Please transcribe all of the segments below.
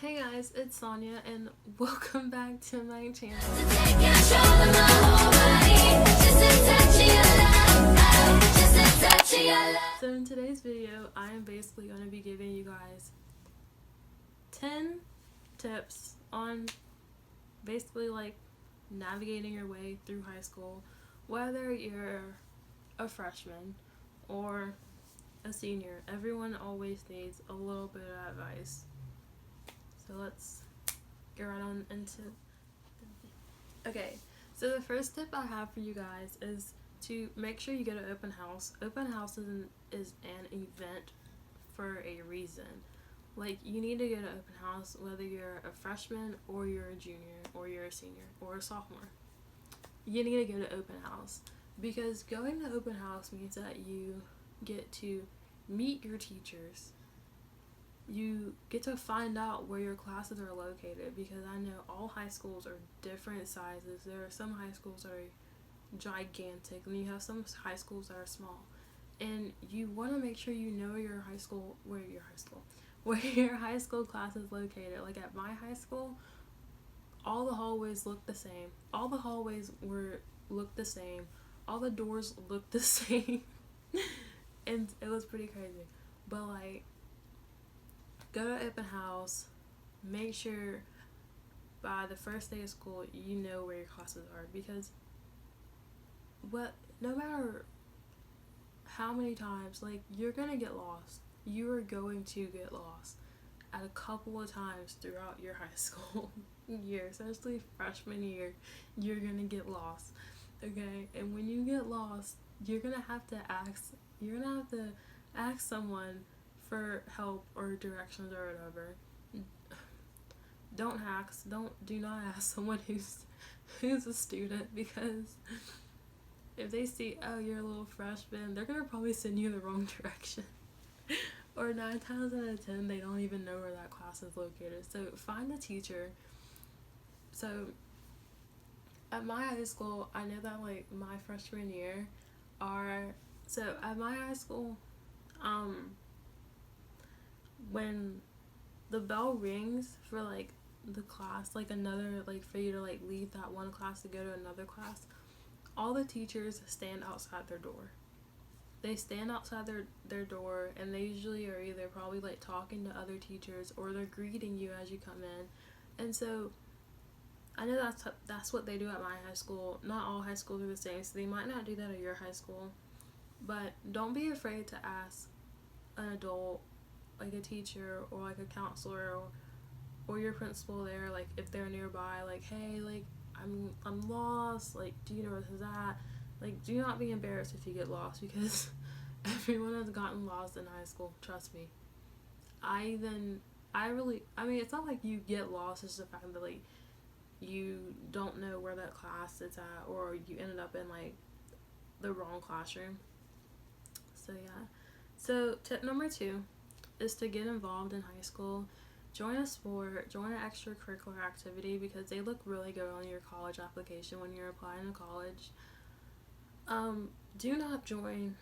Hey guys, it's Sonia and welcome back to my channel. So in today's video, I am basically going to be giving you guys 10 tips on basically like navigating your way through high school, whether you're a freshman or a senior. Everyone always needs a little bit of advice. So let's get right on into Okay, so the first tip I have for you guys is to make sure you get an open house. Open house is an event for a reason. Like, you need to get an open house whether you're a freshman or you're a junior or you're a senior or a sophomore. You need to get an open house because going to open house means that you get to meet your teachers. You get to find out where your classes are located, because I know all high schools are different sizes. There are some high schools that are gigantic, and you have some high schools that are small. And you want to make sure you know where your high school class is located. Like at my high school, all the hallways looked the same. All the hallways looked the same. All the doors looked the same. And it was pretty crazy. But like, go to open house, make sure by the first day of school you know where your classes are, because no matter how many times, like, you're gonna get lost. You are going to get lost at a couple of times throughout your high school year, especially freshman year. You're gonna get lost, okay? And when you get lost, you're gonna have to ask someone for help or directions or whatever. Do not ask someone who's a student, because if they see, oh, you're a little freshman, they're gonna probably send you the wrong direction. Or 9 times out of 10, they don't even know where that class is located. So find a teacher. So at my high school, I know that like my freshman year at my high school, when the bell rings for like the class, like another, like for you to like leave that one class to go to another class, all the teachers stand outside their door. They stand outside their door, and they usually are either probably like talking to other teachers, or they're greeting you as you come in. And so I know that's what they do at my high school. Not all high schools are the same, so they might not do that at your high school. But don't be afraid to ask an adult, like a teacher or like a counselor or your principal there, like if they're nearby, like, hey, like I'm lost, like, do you know where this is at? Like, do not be embarrassed if you get lost, because everyone has gotten lost in high school, trust me. It's not like you get lost, it's the fact that like you don't know where that class is at, or you ended up in like the wrong classroom. So yeah. So tip number 2 is to get involved in high school. Join a sport, join an extracurricular activity, because they look really good on your college application when you're applying to college. Do not join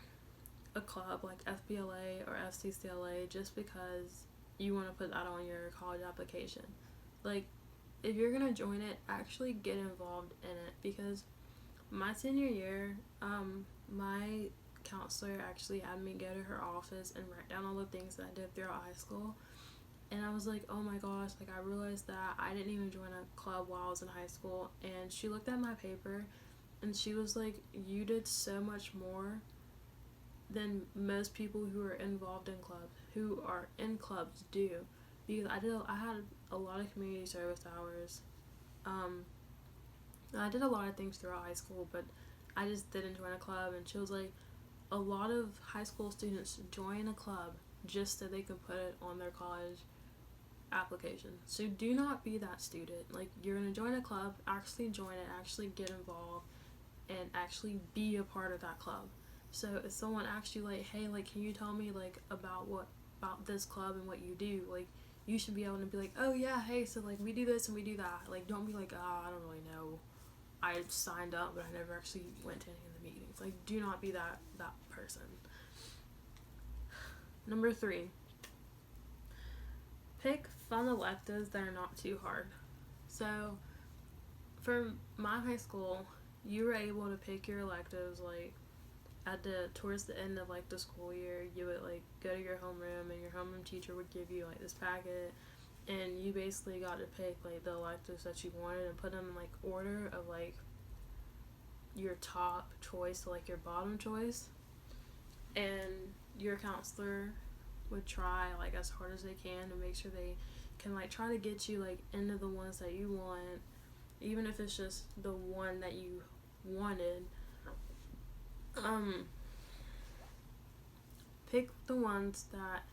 a club like FBLA or FCCLA just because you want to put that on your college application. Like, if you're gonna join it, actually get involved in it, because my senior year, my counselor actually had me go to her office and write down all the things that I did throughout high school. And I was like, oh my gosh, like, I realized that I didn't even join a club while I was in high school. And she looked at my paper and she was like, you did so much more than most people who are involved in clubs do. Because I had a lot of community service hours. I did a lot of things throughout high school, but I just didn't join a club. And she was like, a lot of high school students join a club just so they can put it on their college application. So do not be that student. Like, you're gonna join a club, actually join it, actually get involved, and actually be a part of that club. So if someone asks you like, hey, like, can you tell me like about this club and what you do, like, you should be able to be like, oh yeah, hey, so like we do this and we do that. Like, don't be like, oh, I don't really know, I signed up but I never actually went to any of the meetings. Like, do not be that person. Number 3, pick fun electives that are not too hard. So for my high school, you were able to pick your electives like towards the end of like the school year. You would like go to your homeroom, and your homeroom teacher would give you like this packet, and you basically got to pick like the electives that you wanted and put them in like order of like your top choice to like your bottom choice. And your counselor would try like as hard as they can to make sure they can like try to get you like into the ones that you want, even if it's just the one that you wanted. Pick the ones that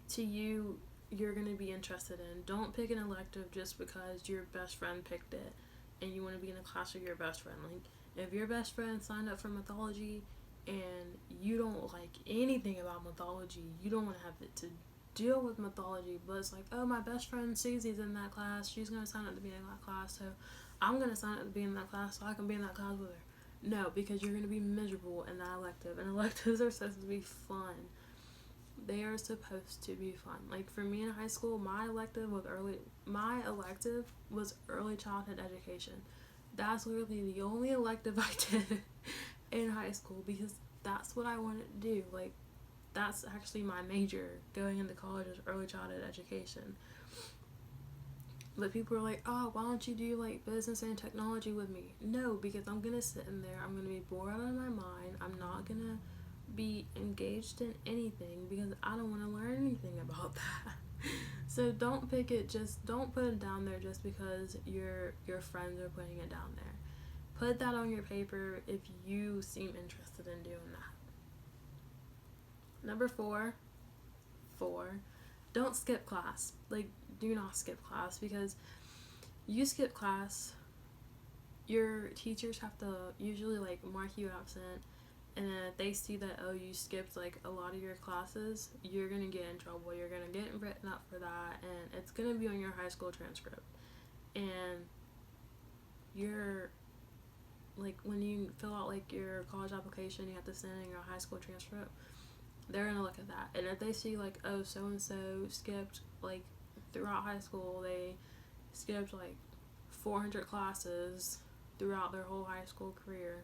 to you you're going to be interested in. Don't pick an elective just because your best friend picked it and you want to be in a class with your best friend. Like, if your best friend signed up for mythology and you don't like anything about mythology, you don't want to have it to deal with mythology, but it's like, oh, my best friend Susie's in that class, she's going to sign up to be in that class, so I'm going to sign up to be in that class so I can be in that class with her. No, because you're going to be miserable in that elective, and electives are supposed to be fun. They are supposed to be fun. Like, for me in high school, my elective was early childhood education. That's literally the only elective I did in high school, because that's what I wanted to do. Like, that's actually my major going into college, is early childhood education. But people are like, oh, why don't you do like business and technology with me? No, because I'm gonna sit in there, I'm gonna be bored out of my mind, I'm not gonna be engaged in anything because I don't want to learn anything about that. So don't pick it, just don't put it down there just because your friends are putting it down there. Put that on your paper if you seem interested in doing that. Number four, don't skip class. Like, do not skip class, because you skip class, your teachers have to usually like mark you absent, and then if they see that, oh, you skipped like a lot of your classes, you're gonna get in trouble. You're gonna get written up for that, and it's gonna be on your high school transcript. And you're like, when you fill out like your college application, you have to send in your high school transcript. They're gonna look at that, and if they see like, oh, so and so skipped like throughout high school, they skipped like 400 classes throughout their whole high school career,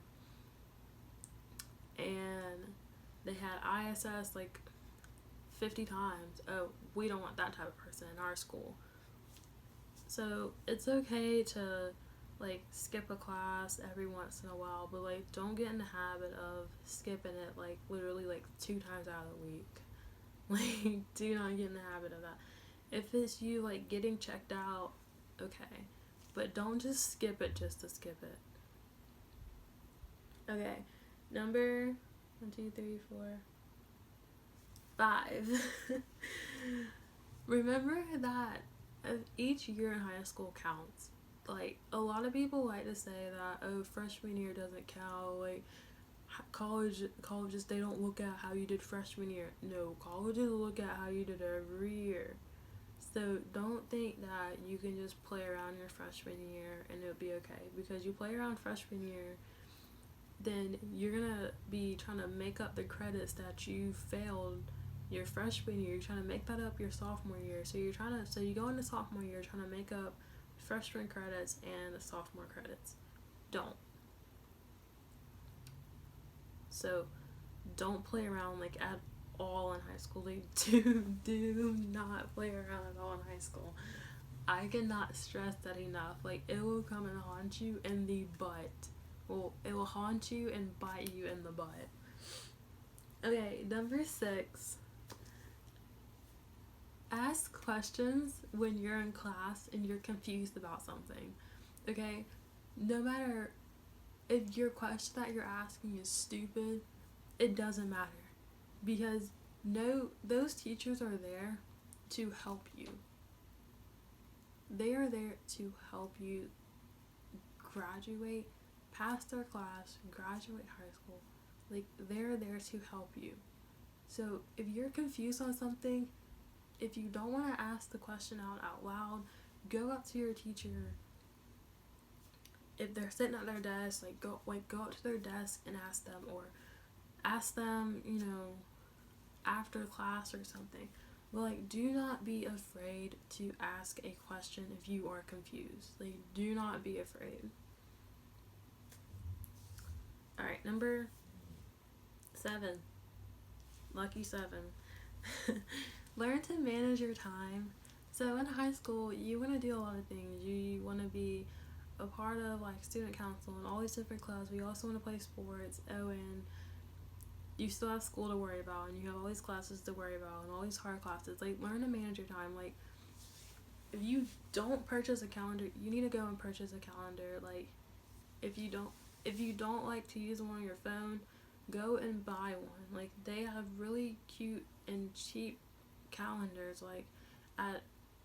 and they had ISS like 50 times. Oh, we don't want that type of person in our school. So it's okay to like skip a class every once in a while, but like don't get in the habit of skipping it like literally like 2 times out of the week. Like, do not get in the habit of that. If it's you like getting checked out, okay, but don't just skip it just to skip it. Okay, number 1, 2, 3, 4, 5. Remember that each year in high school counts. Like, a lot of people like to say that, oh, freshman year doesn't count. Like, colleges, they don't look at how you did freshman year. No, colleges look at how you did every year. So don't think that you can just play around your freshman year and it'll be okay. Because you play around freshman year, then you're gonna be trying to make up the credits that you failed your freshman year. You're trying to make that up your sophomore year. So you go into sophomore year trying to make up freshman credits and the sophomore credits. Don't. So don't play around like at all in high school. Like, do not play around at all in high school. I cannot stress that enough. Like, it will come and haunt you in the butt. Well, it will haunt you and bite you in the butt. Okay, number 6. Ask questions when you're in class and you're confused about something. Okay? No matter if your question that you're asking is stupid, it doesn't matter. Because those teachers are there to help you. They are there to help you graduate, pass their class, graduate high school. Like, they're there to help you. So if you're confused on something, if you don't want to ask the question out loud, go up to your teacher. If they're sitting at their desk, go up to their desk and ask them, or ask them, after class or something. But like, do not be afraid to ask a question if you are confused. Like, do not be afraid. Alright, number 7. Lucky 7. Learn to manage your time. So in high school, you want to do a lot of things. You want to be a part of like student council and all these different clubs. We also want to play sports. Oh, and you still have school to worry about, and you have all these classes to worry about, and all these hard classes. Like, learn to manage your time. Like, if you don't purchase a calendar, you need to go and purchase a calendar. Like, if you don't like to use one on your phone, go and buy one. Like, they have really cute and cheap calendars, like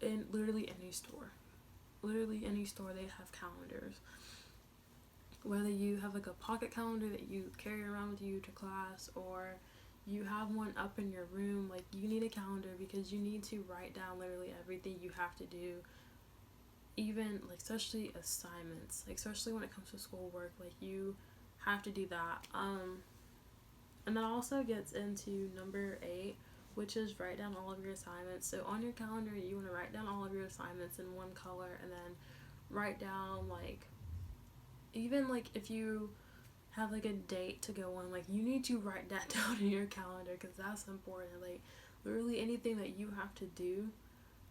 in literally any store. Literally any store, they have calendars. Whether you have like a pocket calendar that you carry around with you to class, or you have one up in your room, like, you need a calendar because you need to write down literally everything you have to do, even like especially assignments, like especially when it comes to schoolwork. Like, you have to do that. And that also gets into number 8, which is write down all of your assignments. So on your calendar, you want to write down all of your assignments in one color, and then write down, like, even like if you have like a date to go on, like, you need to write that down in your calendar because that's important. Like, literally anything that you have to do,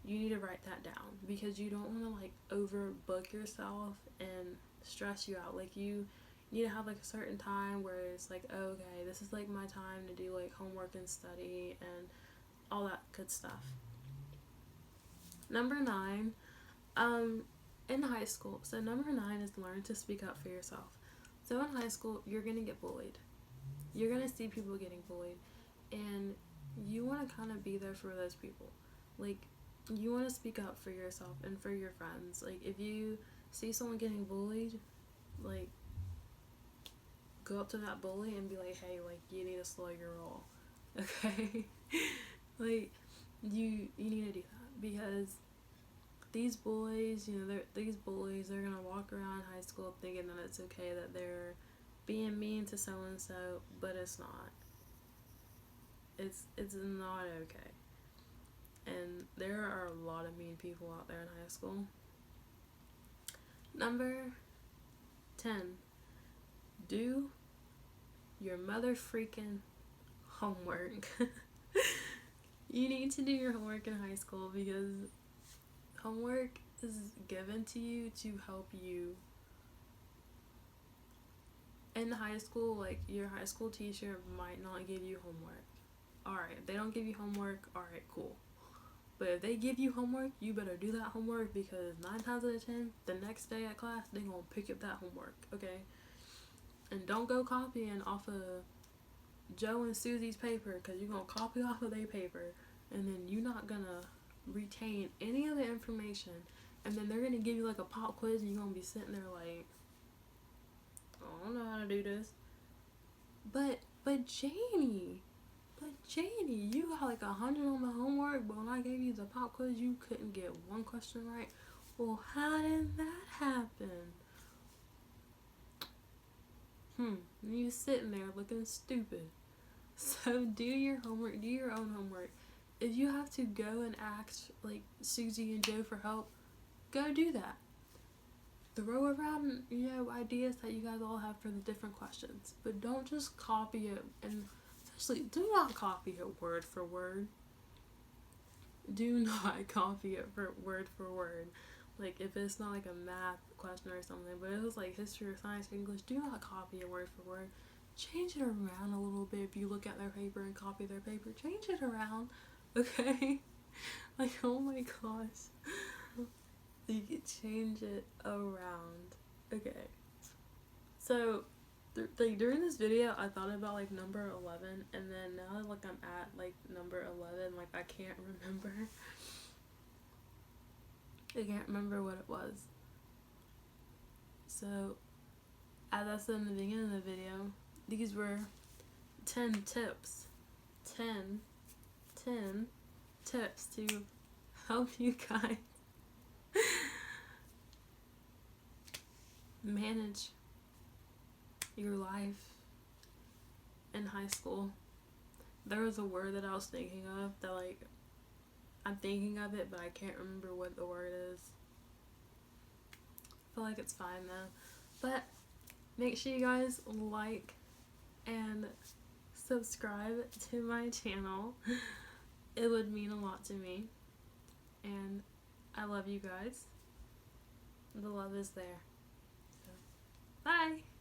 you need to write that down because you don't want to like overbook yourself and stress you out. Like, you need to have like a certain time where it's like, oh, okay, this is like my time to do like homework and study and all that good stuff. Number 9, in high school. So number 9 is learn to speak up for yourself. So in high school, you're gonna get bullied. You're gonna see people getting bullied, and you want to kind of be there for those people. Like, you want to speak up for yourself and for your friends. Like, if you see someone getting bullied, like, go up to that bully and be like, hey, like, you need to slow your roll, okay? Like, you need to do that because these boys, these bullies, they're gonna walk around high school thinking that it's okay that they're being mean to so and so, but it's not. It's not okay. And there are a lot of mean people out there in high school. Number 10, do your mother freaking homework. You need to do your homework in high school because homework is given to you to help you. In high school, like, your high school teacher might not give you homework. Alright, if they don't give you homework, alright, cool. But if they give you homework, you better do that homework because 9 times out of 10, the next day at class, they're gonna pick up that homework, okay? And don't go copying off of Joe and Susie's paper because you're gonna copy off of their paper, and then you're not gonna retain any of the information, and then they're gonna give you like a pop quiz, and you're gonna be sitting there like, I don't know how to do this. But Janie, you got like 100 on my homework, but when I gave you the pop quiz, you couldn't get one question right. Well, how did that happen? You sitting there looking stupid. So do your homework, do your own homework. If you have to go and ask like Susie and Joe for help, go do that. Throw around, ideas that you guys all have for the different questions, but don't just copy it, and especially do not copy it word for word. Do not copy it for word. Like, if it's not like a math question or something, but it was like history or science or English, do not copy it word for word. Change it around a little bit. If you look at their paper and copy their paper, change it around, okay? Like, oh my gosh. You can change it around. Okay. So, during this video, I thought about like number 11, and then now like I'm at like number 11, like I can't remember. I can't remember what it was. So, as I said in the beginning of the video, these were 10 tips. 10 tips to help you guys manage your life in high school. There was a word that I was thinking of that, like, I'm thinking of it, but I can't remember what the word is. I feel like it's fine though. But make sure you guys like and subscribe to my channel. It would mean a lot to me. And I love you guys. The love is there. So, bye!